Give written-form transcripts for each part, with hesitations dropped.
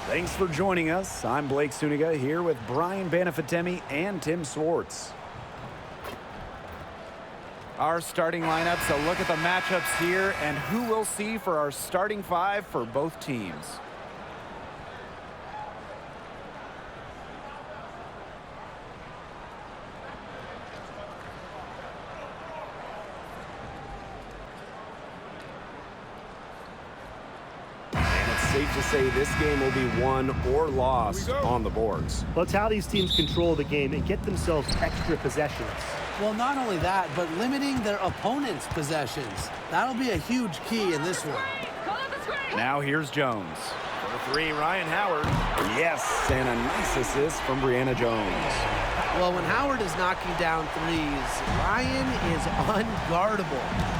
Thanks for joining us. I'm Blake Suniga here with Brian Banafitemi and Tim Swartz. Our starting lineups, a look at the matchups here and who we'll see for our starting five for both teams. Safe to say this game will be won or lost on the boards. Well, it's how these teams control the game and get themselves extra possessions. Well, not only that, but limiting their opponent's possessions. That'll be a huge key in this one. Now here's Jones. For three, Ryan Howard. Yes, and a nice assist from Brianna Jones. Well, when Howard is knocking down threes, Ryan is unguardable.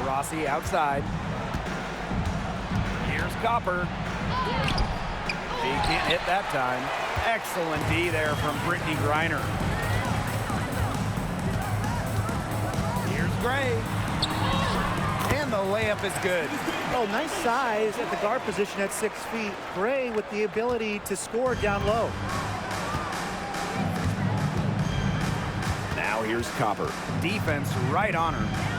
Rossi outside. Here's Copper. He can't hit that time. Excellent D there from Brittany Griner. Here's Gray. And the layup is good. Oh, nice size at the guard position at 6 feet. Gray with the ability to score down low. Now here's Copper. Defense right on her.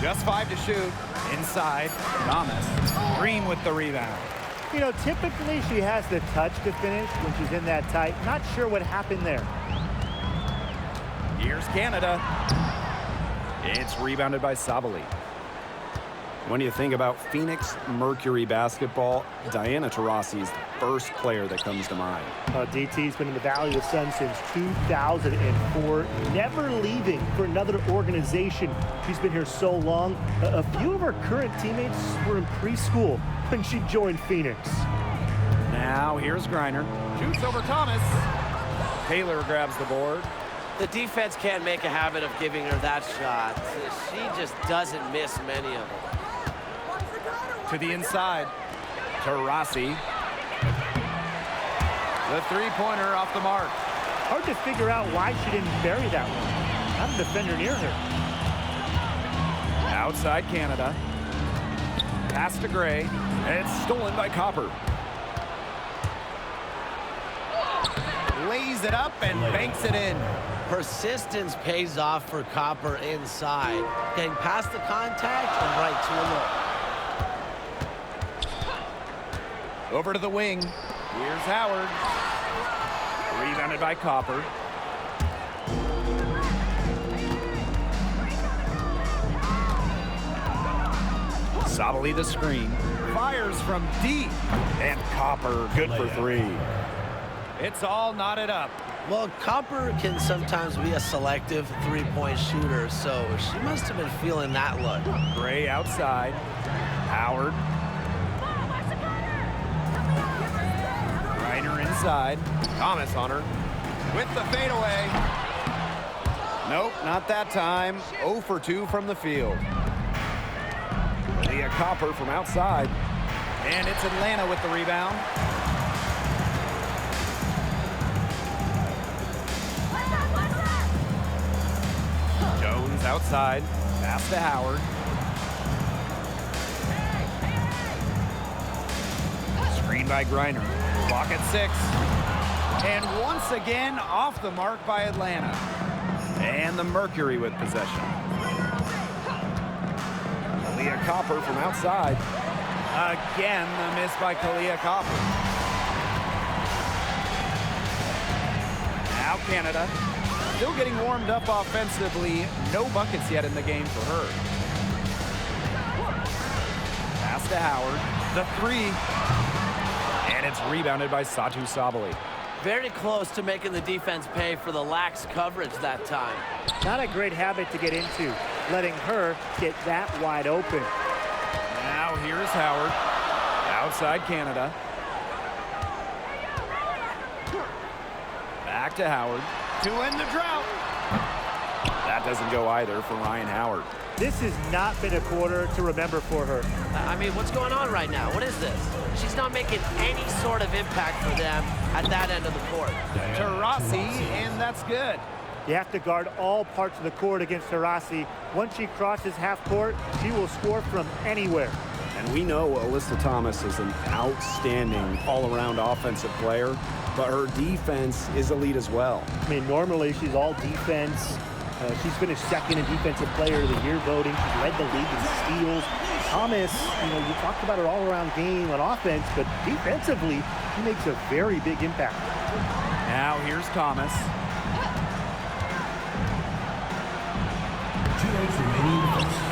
Just 5 to shoot. Inside, Thomas. Green with the rebound. You know, typically she has the touch to finish when she's in that tight. Not sure what happened there. Here's Canada. It's rebounded by Sabali. When you think about Phoenix Mercury basketball, Diana Taurasi is the first player that comes to mind. DT's been in the Valley of the Sun since 2004, never leaving for another organization. She's been here so long. A few of her current teammates were in preschool when she joined Phoenix. Now here's Griner. Shoots over Thomas. Taylor grabs the board. The defense can't make a habit of giving her that shot. She just doesn't miss many of them. To the inside. Taurasi. The three-pointer off the mark. Hard to figure out why she didn't bury that one. Not a defender near her. Outside Canada. Pass to Gray. It's stolen by Copper. Lays it up and banks it in. Persistence pays off for Copper inside. Getting past the contact and right to a look. Over to the wing. Here's Howard. Rebounded by Copper. Sabali the screen. Fires from deep. And Copper good for three. It's all knotted up. Well, Copper can sometimes be a selective three-point shooter, so she must have been feeling that look. Gray outside. Howard. Griner inside. Thomas on her. With the fadeaway. Nope, not that time. 0 for 2 from the field. Leah Copper from outside. And it's Atlanta with the rebound. Jones outside. Pass to Howard. Screen by Griner. Clock at 6. And once again, off the mark by Atlanta. And the Mercury with possession. Kalia Copper from outside. Again, the miss by Kalia Copper. Now Canada. Still getting warmed up offensively. No buckets yet in the game for her. Pass to Howard. The three. And it's rebounded by Satu Sabali. Very close to making the defense pay for the lax coverage that time. Not a great habit to get into, letting her get that wide open. Now here's Howard. Outside Canada. Back to Howard. To end the drought. That doesn't go either for Ryan Howard. This has not been a quarter to remember for her. I mean, what's going on right now? What is this? She's not making any sort of impact for them at that end of the court. Taurasi, and that's good. You have to guard all parts of the court against Taurasi. Once she crosses half court, she will score from anywhere. And we know Alyssa Thomas is an outstanding all-around offensive player, but her defense is elite as well. I mean, normally she's all defense. She's finished second in Defensive Player of the Year voting. She's led the league in steals. Thomas, you talked about her all-around game on offense, but defensively, she makes a very big impact. Now here's Thomas.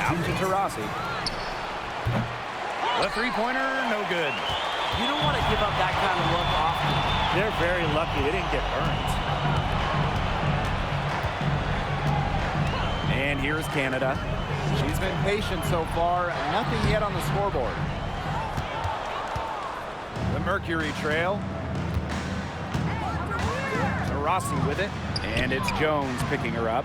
Out to Taurasi. The three-pointer, no good. You don't want to give up that kind of look often. They're very lucky they didn't get burned. And here's Canada. She's been patient so far. Nothing yet on the scoreboard. The Mercury trail. Taurasi with it. And it's Jones picking her up.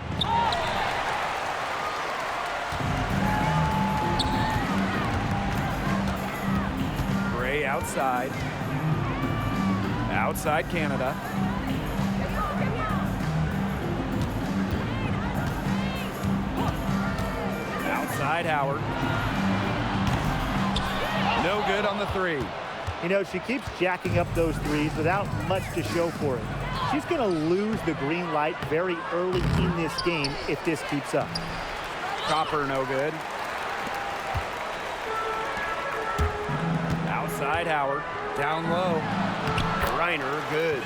Gray outside. Outside Canada. Outside Howard. No good on the three. She keeps jacking up those threes without much to show for it. She's going to lose the green light very early in this game if this keeps up. Copper, no good. Outside Howard. Down low. Reiner, good.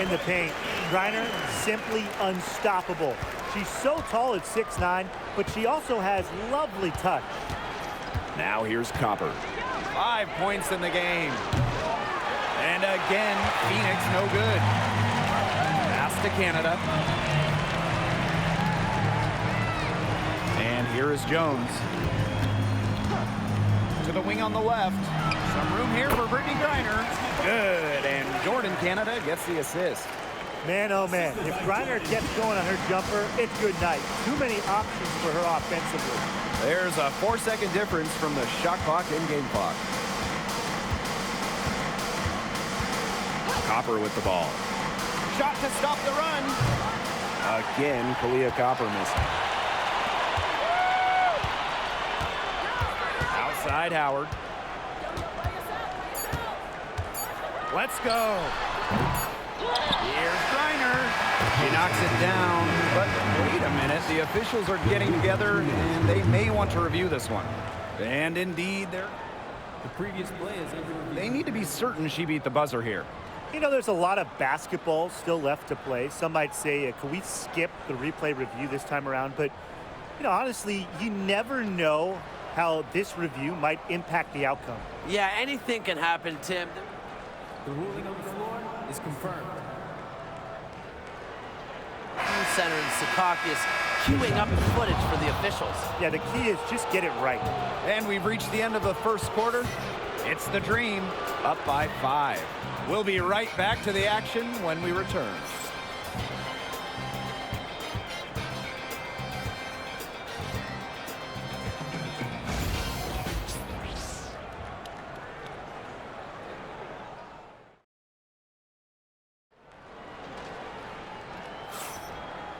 In the paint, Reiner simply unstoppable. She's so tall at 6'9", but she also has lovely touch. Now here's Copper. 5 points in the game. And again, Phoenix no good. Pass to Canada. And here is Jones. To the wing on the left. Some room here for Brittany Griner. Good, and Jordan Canada gets the assist. Man, oh man, if Griner gets going on her jumper, it's good night. Too many options for her offensively. There's a 4-second difference from the shot clock and game clock. Copper with the ball. Shot to stop the run. Again, Kalia Copper missing. Outside Howard. Let's go. Here's Griner. She knocks it down, but wait a minute. The officials are getting together, and they may want to review this one. And indeed, the previous play is they need to be certain she beat the buzzer here. There's a lot of basketball still left to play. Some might say, can we skip the replay review this time around? But, honestly, you never know how this review might impact the outcome. Yeah, anything can happen, Tim. The ruling on the floor is confirmed. Center and Secaucus queuing up footage for the officials. Yeah, the key is just get it right. And we've reached the end of the first quarter. It's the Dream, up by 5. We'll be right back to the action when we return.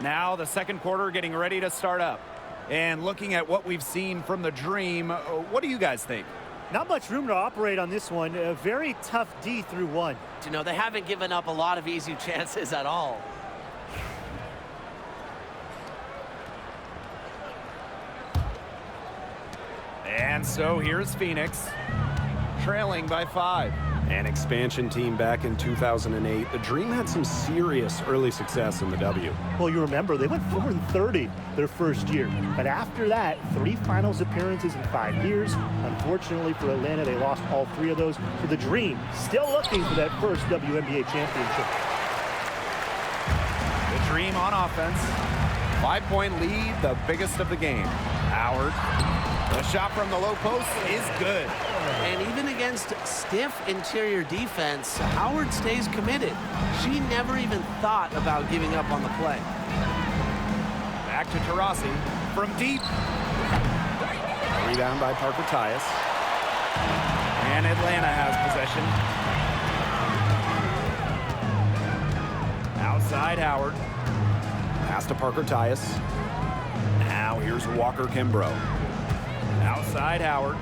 Now the second quarter getting ready to start up. And looking at what we've seen from the Dream, what do you guys think? Not much room to operate on this one. A very tough D through 1. They haven't given up a lot of easy chances at all. And so here's Phoenix, trailing by 5. An expansion team back in 2008. The Dream had some serious early success in the W. Well, you remember, they went 4-30 their first year. But after that, 3 finals appearances in 5 years. Unfortunately for Atlanta, they lost all 3 of those. So the Dream still looking for that first WNBA championship. The Dream on offense. 5-point lead, the biggest of the game. Howard. The shot from the low post is good. And even against stiff interior defense, Howard stays committed. She never even thought about giving up on the play. Back to Taurasi from deep. Rebound by Parker Tyus. And Atlanta has possession. Outside Howard. Pass to Parker Tyus. Now here's Walker Kimbrough. Outside Howard.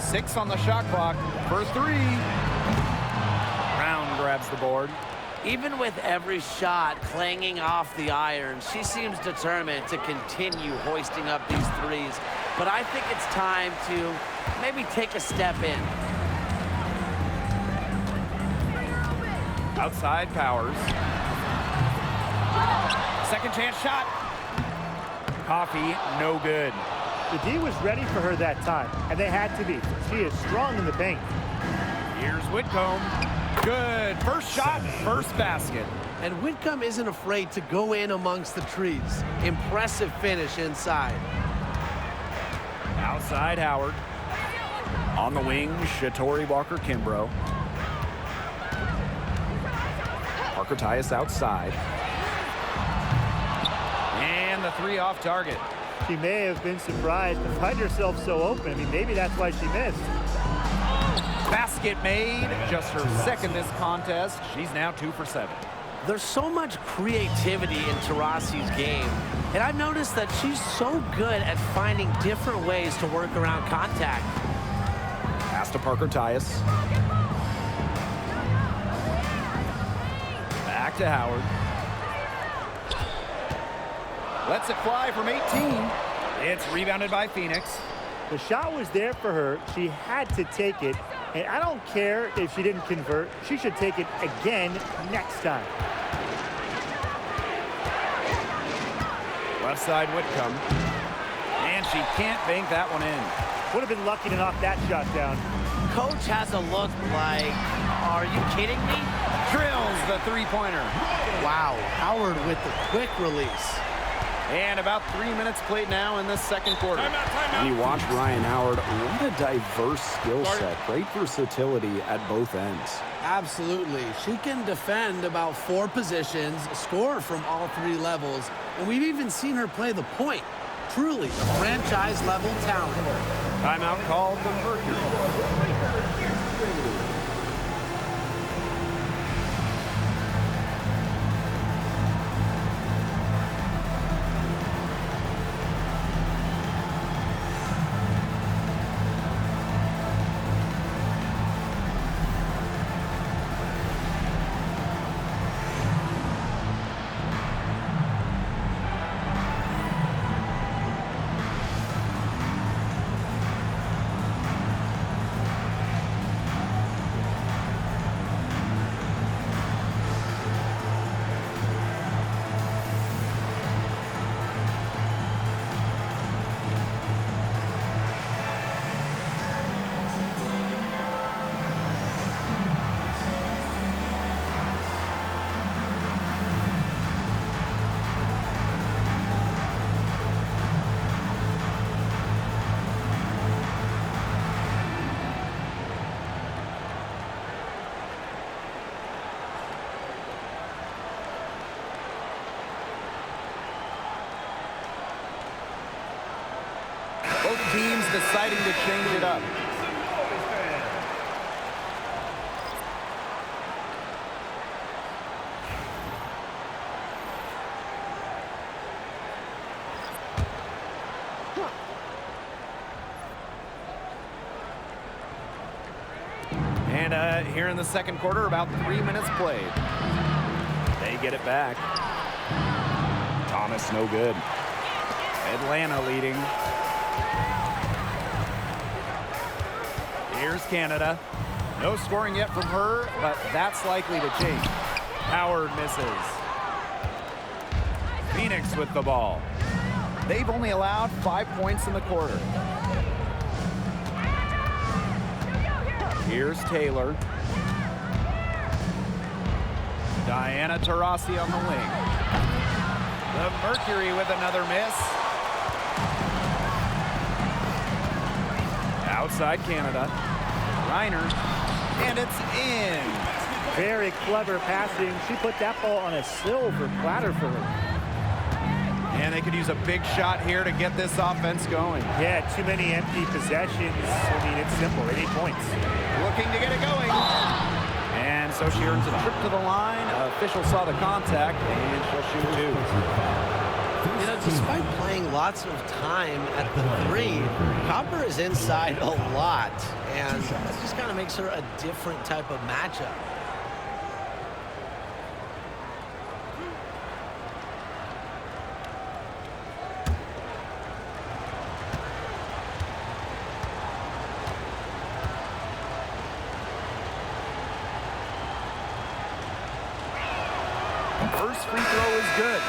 6 on the shot clock for 3. Brown grabs the board. Even with every shot clanging off the iron, she seems determined to continue hoisting up these threes. But I think it's time to maybe take a step in. Outside Powers. Second chance shot. Coffee, no good. The D was ready for her that time, and they had to be. She is strong in the paint. Here's Whitcomb. Good. First shot, first basket. And Whitcomb isn't afraid to go in amongst the trees. Impressive finish inside. Outside Howard. On the wing, Shatori Walker Kimbrough. Parker Tyus outside. And the 3 off target. She may have been surprised to find herself so open. I mean, maybe that's why she missed. Basket made. Just her second this contest. She's now 2 for 7. There's so much creativity in Taurasi's game, and I've noticed that she's so good at finding different ways to work around contact. Pass to Parker Tyus. Back to Howard. Lets it fly from 18. It's rebounded by Phoenix. The shot was there for her. She had to take it. And I don't care if she didn't convert. She should take it again next time. Left side Whitcomb. And she can't bank that one in. Would have been lucky to knock that shot down. Coach has a look like, are you kidding me? Drills the three-pointer. Wow, Howard with the quick release. And about 3 minutes played now in this second quarter. When you watch Ryan Howard, what a diverse skill set. Great versatility at both ends. Absolutely. She can defend about 4 positions, score from all 3 levels, and we've even seen her play the point. Truly a franchise-level talent. Timeout called the Mercury. Both teams deciding to change it up. And here in the second quarter, about 3 minutes played. They get it back. Thomas, no good. Atlanta leading. Here's Canada. No scoring yet from her, but that's likely to change. Howard misses. Phoenix with the ball. They've only allowed 5 points in the quarter. Here's Taylor. Diana Taurasi on the wing. The Mercury with another miss. Outside Canada. Reiner, and it's in. Very clever passing. She put that ball on a silver platter for her. And they could use a big shot here to get this offense going. Yeah, too many empty possessions. I mean, it's simple. They need points. Looking to get it going. And so she earns a trip to the line. Official saw the contact, and she'll shoot two. You know, despite playing lots of time at the three, Copper is inside a lot, and that just kind of makes her a different type of matchup. First free throw is good.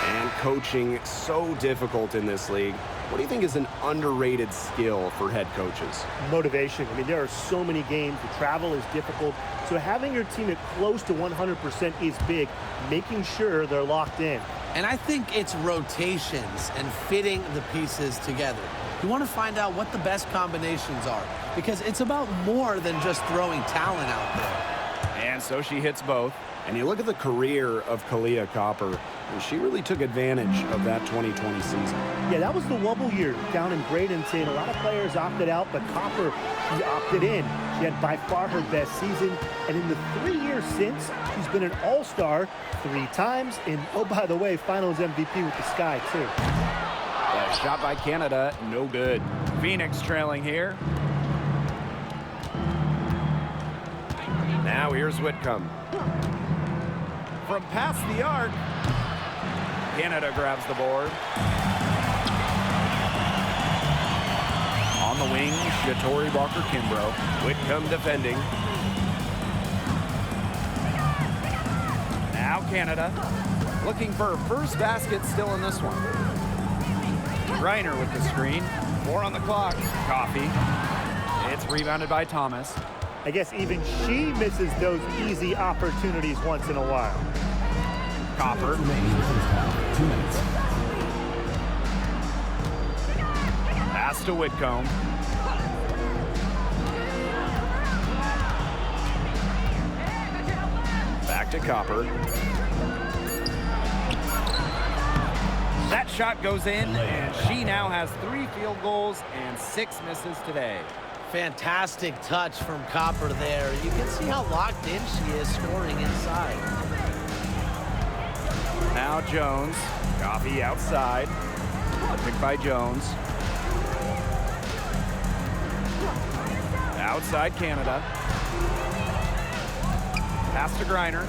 And coaching so difficult in this league. What do you think is an underrated skill for head coaches? Motivation. I mean, there are so many games. The travel is difficult. So having your team at close to 100% is big, making sure they're locked in. And I think it's rotations and fitting the pieces together. You want to find out what the best combinations are, because it's about more than just throwing talent out there. And so she hits both. And you look at the career of Kalia Copper, and she really took advantage of that 2020 season. Yeah, that was the wobble year down in Bradenton. A lot of players opted out, but Copper, she opted in. She had by far her best season. And in the 3 years since, she's been an all-star 3 times. And, oh, by the way, finals MVP with the Sky, too. That shot by Canada, no good. Phoenix trailing here. Now here's Whitcomb. From past the arc, Canada grabs the board. On the wing, Shatori Walker-Kimbrough. Whitcomb defending. Now Canada looking for her first basket still in this one. Reiner with the screen. 4 on the clock. Coffee. It's rebounded by Thomas. I guess even she misses those easy opportunities once in a while. Copper. 2 minutes. Pass to Whitcomb. Back to Copper. That shot goes in, and she now has 3 field goals and 6 misses today. Fantastic touch from Copper there. You can see how locked in she is scoring inside. Now Jones. Coffee outside. Picked by Jones. Outside Canada. Pass to Griner.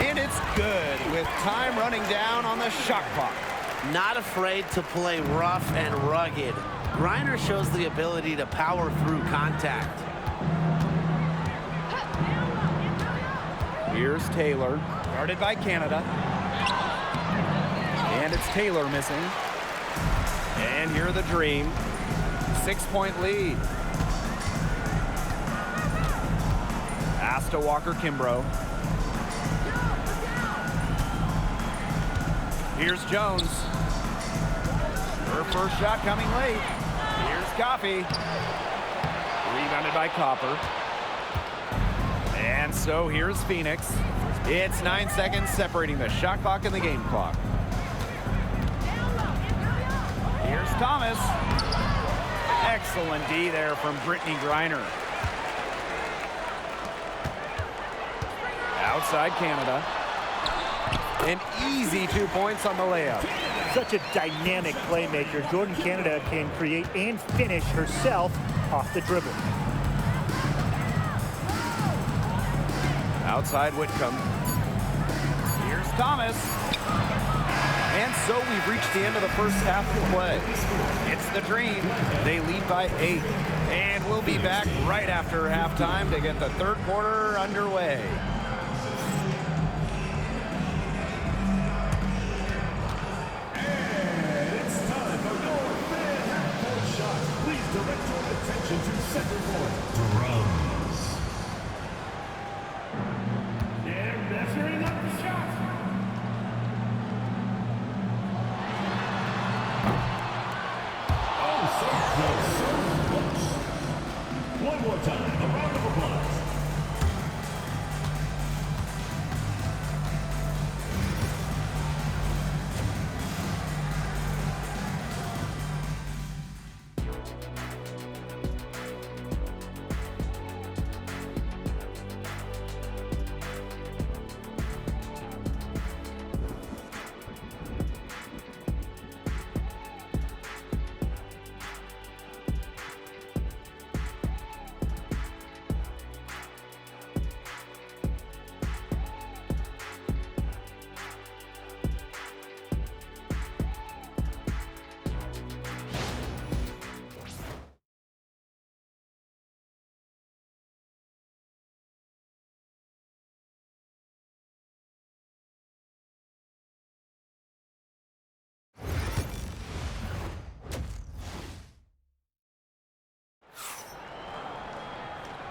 And it's good with time running down on the shot clock. Not afraid to play rough and rugged. Griner shows the ability to power through contact. Here's Taylor, guarded by Canada. And it's Taylor missing. And here the Dream. 6-point lead. Pass to Walker-Kimbrough. Here's Jones. Her first shot coming late. Here's Coffee. Rebounded by Copper. And so here's Phoenix. It's 9 seconds separating the shot clock and the game clock. Here's Thomas. Excellent D there from Brittany Griner. Outside Canada. An easy 2 points on the layup. Such a dynamic playmaker. Jordan Canada can create and finish herself off the dribble. Outside Whitcomb. Here's Thomas. And so we've reached the end of the first half of play. It's the Dream. They lead by 8. And we'll be back right after halftime to get the third quarter underway. Drums. They're measuring up the shot. Oh, so close, so close. One more time, a round of applause.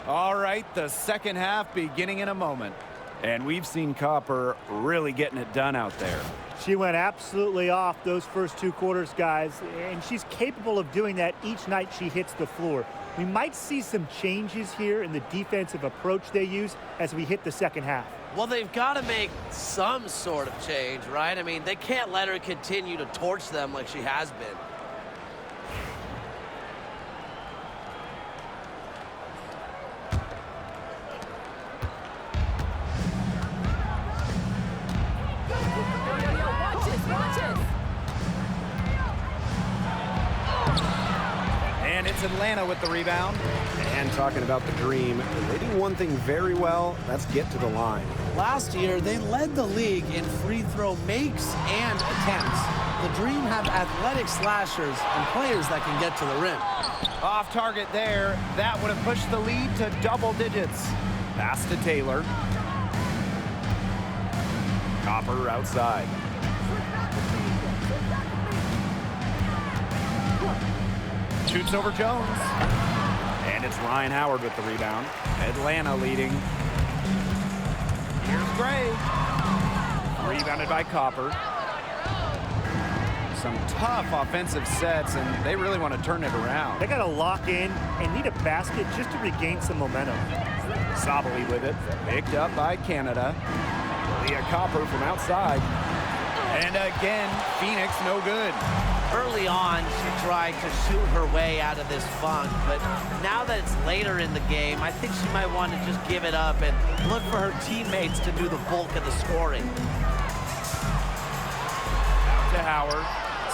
All right, the second half beginning in a moment. And we've seen Copper really getting it done out there. She went absolutely off those first 2 quarters, guys, and she's capable of doing that each night she hits the floor. We might see some changes here in the defensive approach they use as we hit the second half. Well, they've got to make some sort of change, right? I mean, they can't let her continue to torch them like she has been. And it's Atlanta with the rebound. And talking about the Dream, they do one thing very well, that's get to the line. Last year, they led the league in free throw makes and attempts. The Dream have athletic slashers and players that can get to the rim. Off target there. That would have pushed the lead to double digits. Pass to Taylor. Copper outside. Shoots over Jones. And it's Ryan Howard with the rebound. Atlanta leading. Here's Gray. Rebounded by Copper. Some tough offensive sets, and they really want to turn it around. They got to lock in and need a basket just to regain some momentum. Sabali with it. Picked up by Canada. Leah Copper from outside. And again, Phoenix no good. Early on, she tried to shoot her way out of this funk, but now that it's later in the game, I think she might want to just give it up and look for her teammates to do the bulk of the scoring. Out to Howard.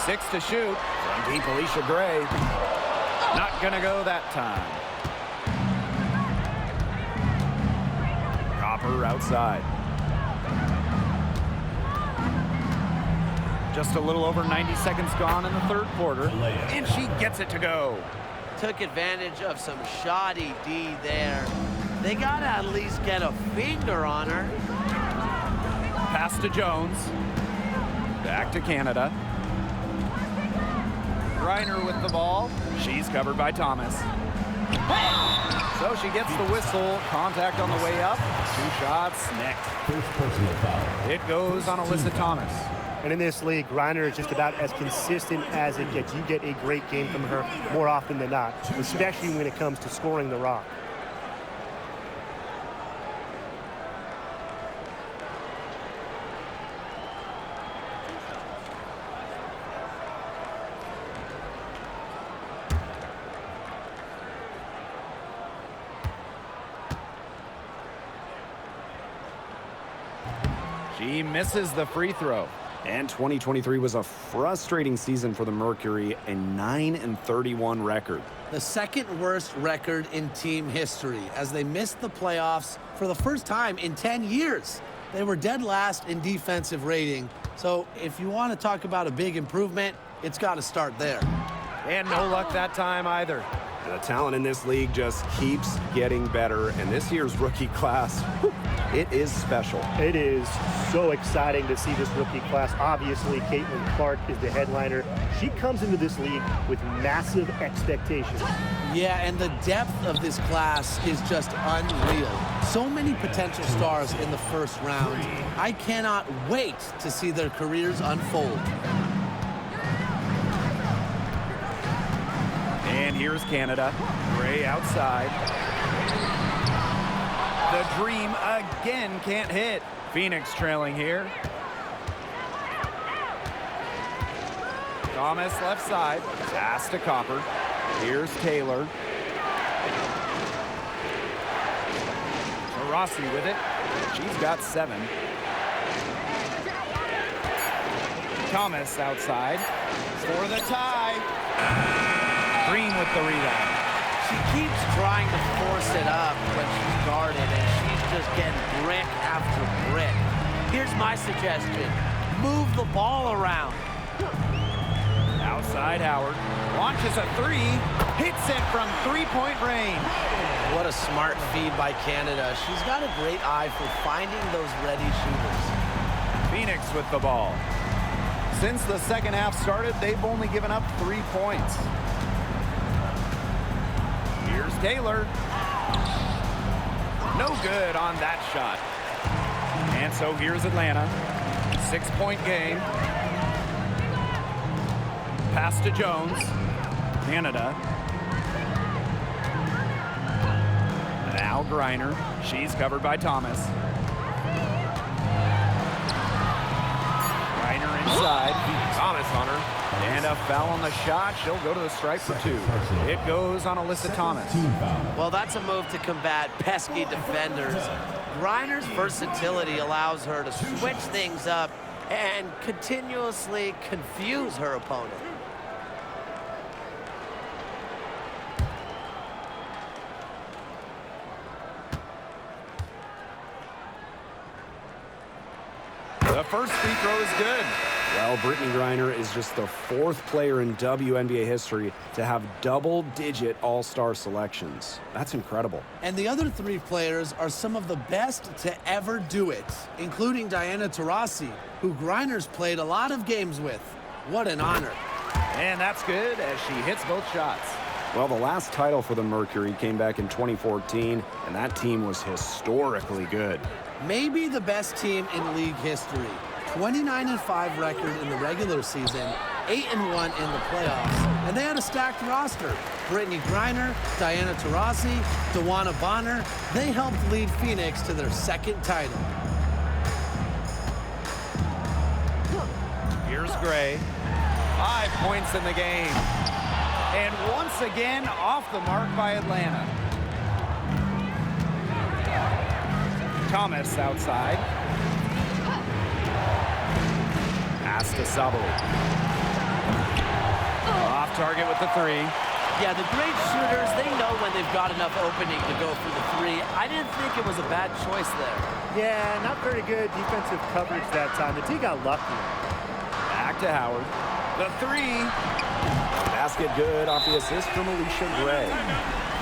6 to shoot. From deep, Alicia Gray. Not gonna go that time. Copper outside. Just a little over 90 seconds gone in the third quarter, and she gets it to go. Took advantage of some shoddy D there. They gotta at least get a finger on her. Pass to Jones. Back to Canada. Reiner with the ball. She's covered by Thomas. So she gets the whistle. Contact on the way up. 2 shots next. First personal foul. It goes on Alyssa Thomas. And in this league, Reiner is just about as consistent as it gets. You get a great game from her more often than not, especially when it comes to scoring the rock. She misses the free throw. And 2023 was a frustrating season for the Mercury, a 9-31 record. The second worst record in team history as they missed the playoffs for the first time in 10 years. They were dead last in defensive rating. So if you want to talk about a big improvement, it's got to start there. And no luck that time either. The talent in this league just keeps getting better, and this year's rookie class, it is special. It is so exciting to see this rookie class. Obviously, Caitlin Clark is the headliner. She comes into this league with massive expectations. Yeah, and the depth of this class is just unreal. So many potential stars in the first round. I cannot wait to see their careers unfold. And here's Canada. Gray outside. The Dream again can't hit. Phoenix trailing here. Thomas left side. Pass to Copper. Here's Taylor. Rossi with it. She's got 7. Thomas outside for the tie. Green with the rebound. She keeps trying to force it up when she's guarded, and she's just getting brick after brick. Here's my suggestion. Move the ball around. Outside Howard. Launches a 3. Hits it from 3-point range. What a smart feed by Canada. She's got a great eye for finding those ready shooters. Phoenix with the ball. Since the second half started, they've only given up 3 points. Here's Taylor. No good on that shot. And so here's Atlanta. 6-point game. Pass to Jones. Canada. Now Griner. She's covered by Thomas. Griner inside. Thomas on her. And a foul on the shot. She'll go to the stripe for 2. It goes on Alyssa Thomas. Well, that's a move to combat pesky defenders. Griner's versatility allows her to switch things up and continuously confuse her opponent. The first free throw is good. Well, Brittany Griner is just the 4th player in WNBA history to have double-digit all-star selections. That's incredible. And the other 3 players are some of the best to ever do it, including Diana Taurasi, who Griner's played a lot of games with. What an honor. And that's good as she hits both shots. Well, the last title for the Mercury came back in 2014, and that team was historically good. Maybe the best team in league history. 29-5 record in the regular season, 8-1 in the playoffs, and they had a stacked roster. Brittany Griner, Diana Taurasi, Dawana Bonner, they helped lead Phoenix to their 2nd title. Here's Gray. 5 points in the game. And once again, off the mark by Atlanta. Thomas outside. Pass to Sabo. Off target with the 3. Yeah, the great shooters, they know when they've got enough opening to go for the 3. I didn't think it was a bad choice there. Yeah, not very good defensive coverage that time. The team got lucky. Back to Howard. The 3. Basket good off the assist from Alicia Gray.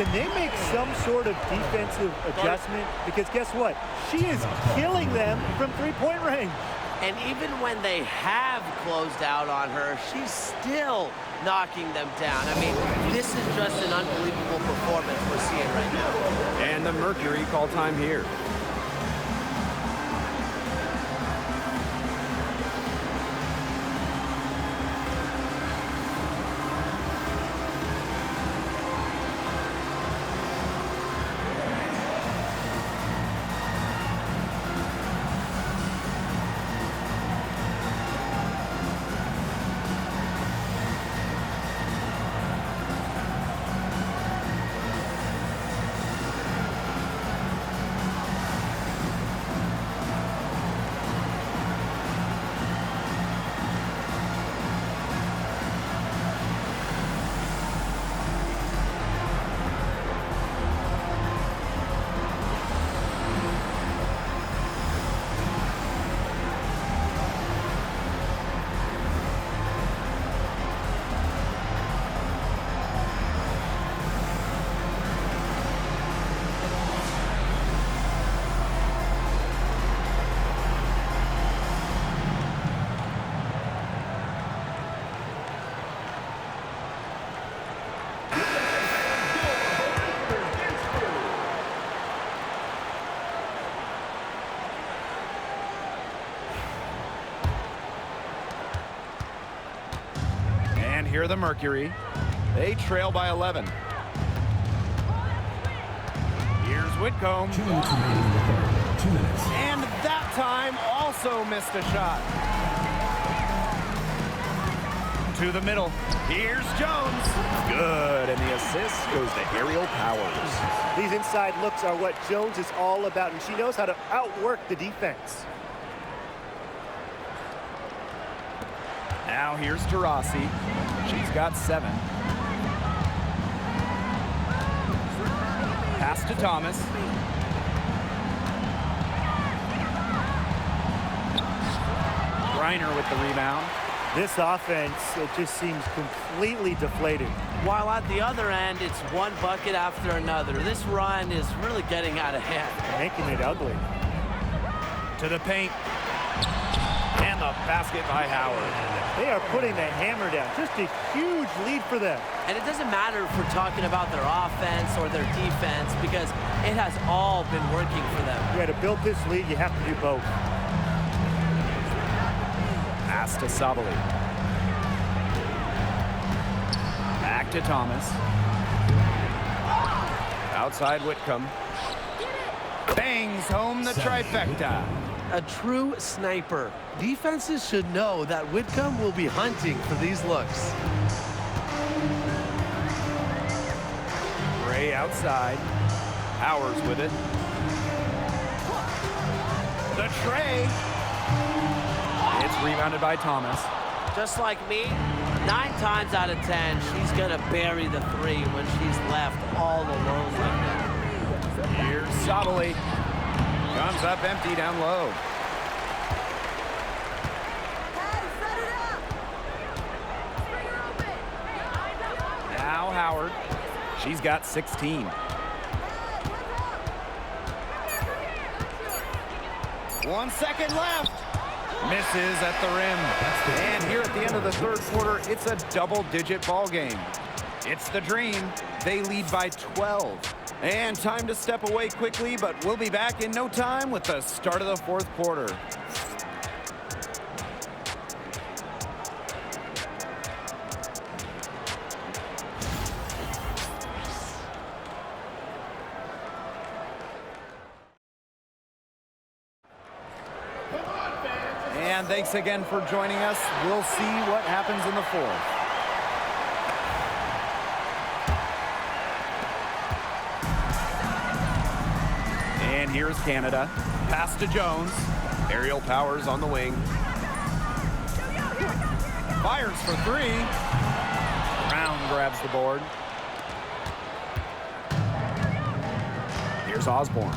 Can they make some sort of defensive adjustment? Because guess what? She is killing them from 3-point range. And even when they have closed out on her, she's still knocking them down. I mean, this is just an unbelievable performance we're seeing right now. And the Mercury call time here. Here are the Mercury. They trail by 11. Here's Whitcomb. 2 minutes remaining in the third. 2 minutes. And that time also missed a shot. To the middle. Here's Jones. Good. And the assist goes to Aerial Powers. These inside looks are what Jones is all about, and she knows how to outwork the defense. Now here's Taurasi. She's got 7. Pass to Thomas. Griner with the rebound. This offense, it just seems completely deflated. While at the other end, it's one bucket after another. This run is really getting out of hand. Making it ugly. To the paint. And the basket by Howard. They are putting the hammer down. Just a huge lead for them. And it doesn't matter if we're talking about their offense or their defense because it has all been working for them. Yeah, to build this lead, you have to do both. Pass to Sabali. Back to Thomas. Outside Whitcomb. Bangs home the trifecta. A true sniper. Defenses should know that Whitcomb will be hunting for these looks. Ray outside. Powers with it. The tray. It's rebounded by Thomas. Just like me, 9 times out of 10, she's going to bury the 3 when she's left all alone like that. Here's Sabali. Comes up empty down low. Now Howard. She's got 16. One second left. Misses at the rim. And here at the end of the third quarter, it's a double-digit ball game. It's the Dream. They lead by 12. And time to step away quickly, but we'll be back in no time with the start of the fourth quarter. And thanks again for joining us. We'll see what happens in the fourth. And here's Canada. Pass to Jones. Aerial Powers on the wing. Fires for 3. Brown grabs the board. Here's Osborne.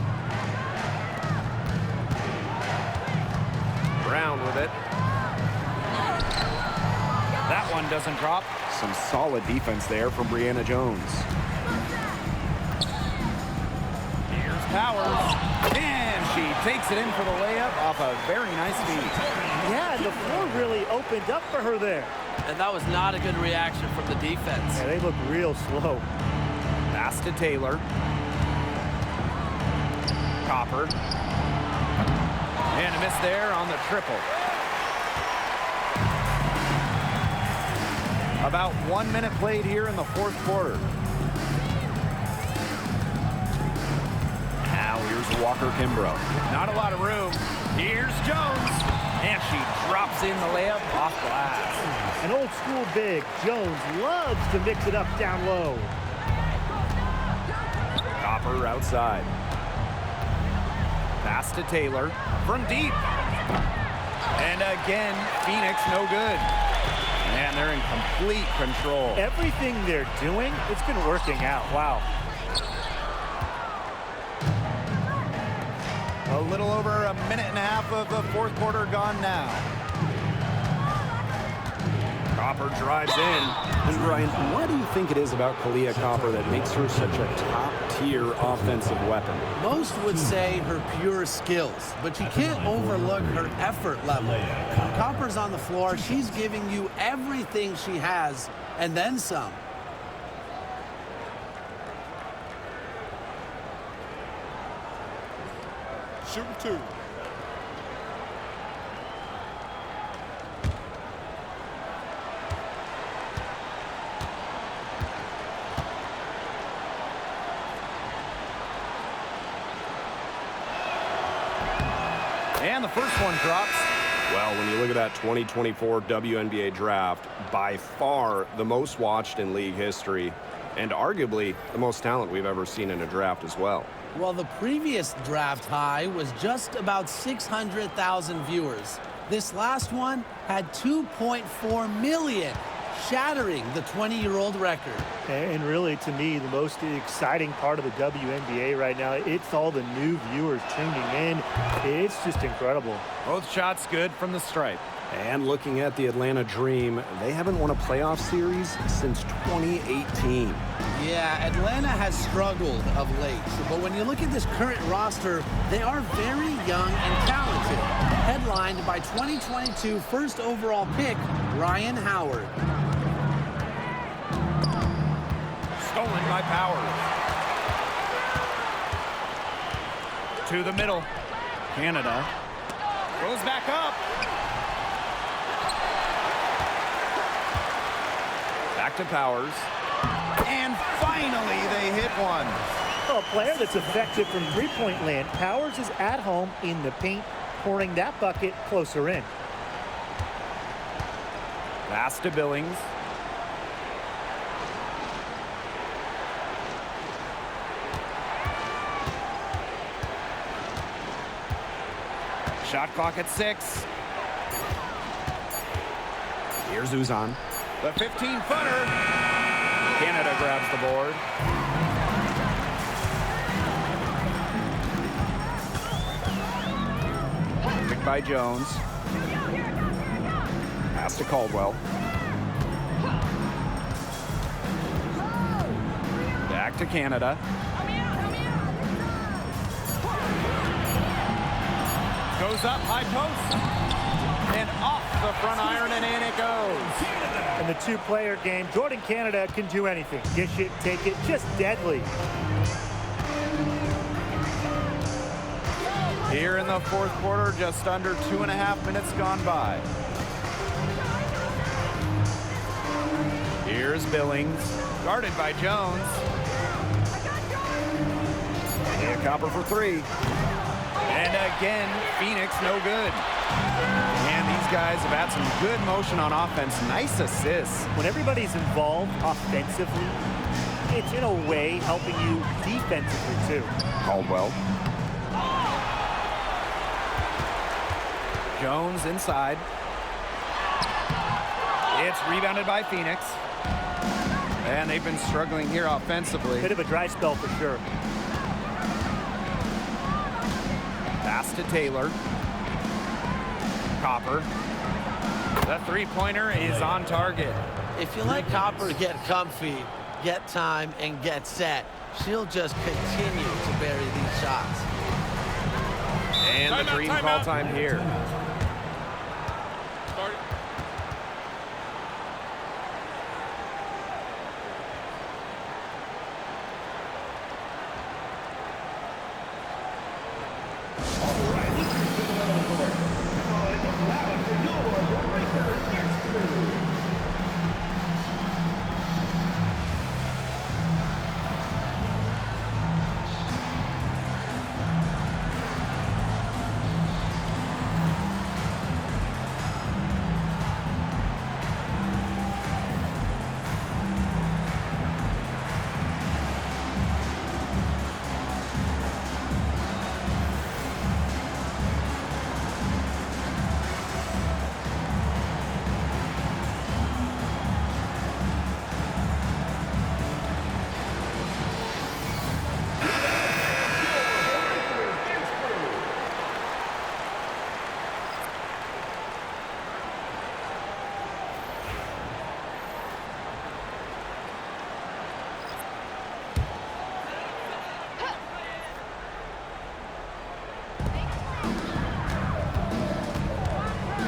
Brown with it. That one doesn't drop. Some solid defense there from Brianna Jones. Here's Powers. And she takes it in for the layup off a very nice feed. Yeah, and the floor really opened up for her there. And that was not a good reaction from the defense. Yeah, they look real slow. Pass to Taylor. Copper. And a miss there on the triple. About 1 minute played here in the fourth quarter. Now here's Walker Kimbrough. Not a lot of room. Here's Jones. And she drops in the layup off glass. An old school big. Jones loves to mix it up down low. Copper outside. Pass to Taylor from deep. And again, Phoenix no good. And they're in complete control. Everything they're doing, it's been working out. Wow. A little over a minute and a half of the fourth quarter gone now. Copper drives in. And Brian, what do you think it is about Kahleah Copper that makes her such a top-tier offensive weapon? Most would say her pure skills, but you can't overlook her effort level. When Copper's on the floor, she's giving you everything she has and then some. Shooting 2. And the first one drops. Well, when you look at that 2024 WNBA draft, by far the most watched in league history, and arguably the most talent we've ever seen in a draft as well. Well, the previous draft high was just about 600,000 viewers. This last one had 2.4 million, shattering the 20-year-old record. And really, to me, the most exciting part of the WNBA right now, it's all the new viewers tuning in. It's just incredible. Both shots good from the stripe. And looking at the Atlanta Dream, they haven't won a playoff series since 2018. Yeah, Atlanta has struggled of late, but when you look at this current roster, they are very young and talented. Head sidelined by 2022 first overall pick, Ryan Howard. Stolen by Powers. To the middle. Canada goes back up. Back to Powers. And finally they hit one. Well, a player that's effective from three-point land. Powers is at home in the paint, pouring that bucket closer in. Pass to Billings. Shot clock at 6. Here's Uzan. The 15-footer. Canada grabs the board. Picked by Jones. Pass to Caldwell. Back to Canada. Goes up, high post, and off the front iron, and in it goes. In the two-player game, Jordan Canada can do anything. Dish it, take it, just deadly. Here in the fourth quarter, just under 2.5 minutes gone by. Here's Billings, guarded by Jones. And Copper for 3. And again, Phoenix no good. And these guys have had some good motion on offense. Nice assists. When everybody's involved offensively, it's in a way helping you defensively too. Caldwell. Jones inside. It's rebounded by Phoenix. And they've been struggling here offensively. Bit of a dry spell for sure. Pass to Taylor. Copper. The three-pointer is on target. If you let Copper get comfy, get time, and get set, she'll just continue to bury these shots. And the green call time here.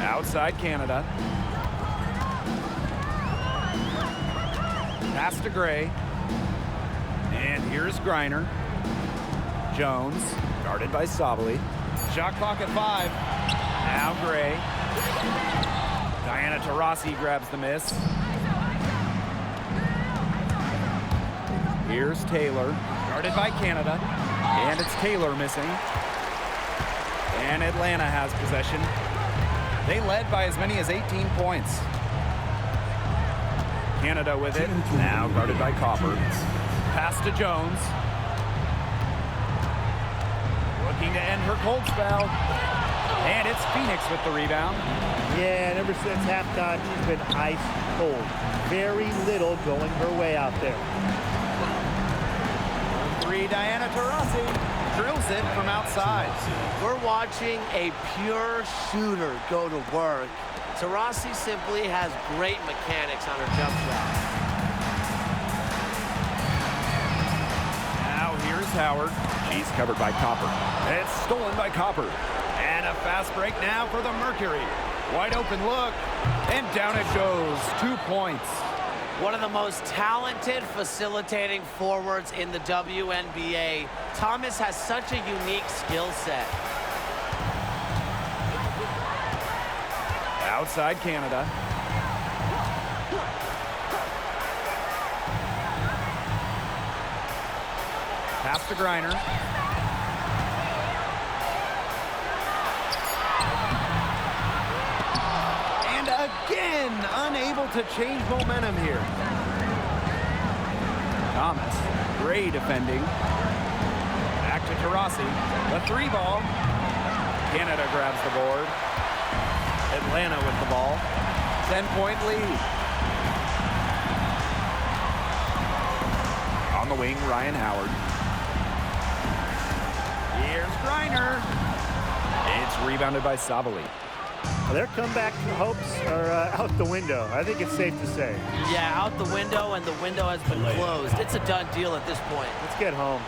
Outside Canada. Pass to Gray. And here's Griner. Jones, guarded by Sabali. Shot clock at 5. Now Gray. Diana Taurasi grabs the miss. Here's Taylor, guarded by Canada. And it's Taylor missing. And Atlanta has possession. They led by as many as 18 points. Canada with it, now guarded by Copper. Pass to Jones. Looking to end her cold spell. And it's Phoenix with the rebound. Yeah, and ever since halftime, she's been ice cold. Very little going her way out there. 3, Diana Taurasi drills it from outside. We're watching a pure shooter go to work. Taurasi simply has great mechanics on her jump shot. Now here's Howard. She's covered by Copper. It's stolen by Copper. And a fast break now for the Mercury. Wide open look, and down it goes. 2 points. One of the most talented facilitating forwards in the WNBA. Thomas has such a unique skill set. Outside Canada. Pass to Griner. And again, unable to change momentum here. Thomas, great defending. Back to Taurasi. The 3-ball. Canada grabs the board. Atlanta with the ball. 10-point lead. On the wing, Ryan Howard. Here's Griner. It's rebounded by Savali. Their comeback hopes are out the window. I think it's safe to say. Yeah, out the window, and the window has been closed. It's a done deal at this point. Let's get home.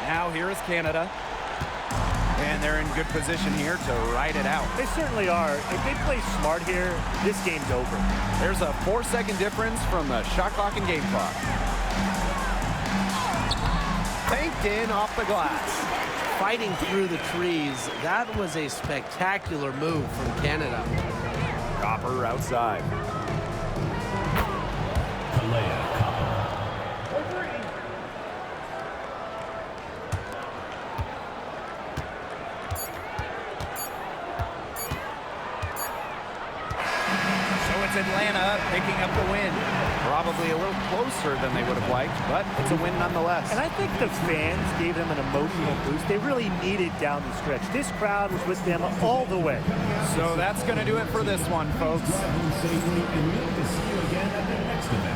Now here is Canada. And they're in good position here to ride it out. They certainly are. If they play smart here, this game's over. There's a 4-second difference from the shot clock and game clock. Banked in off the glass. Fighting through the trees. That was a spectacular move from Canada. Copper outside. Atlanta picking up the win. Probably a little closer than they would have liked, but it's a win nonetheless. And I think the fans gave them an emotional boost. They really needed down the stretch. This crowd was with them all the way. So that's going to do it for this one, folks. And we hope to see you again at the next event.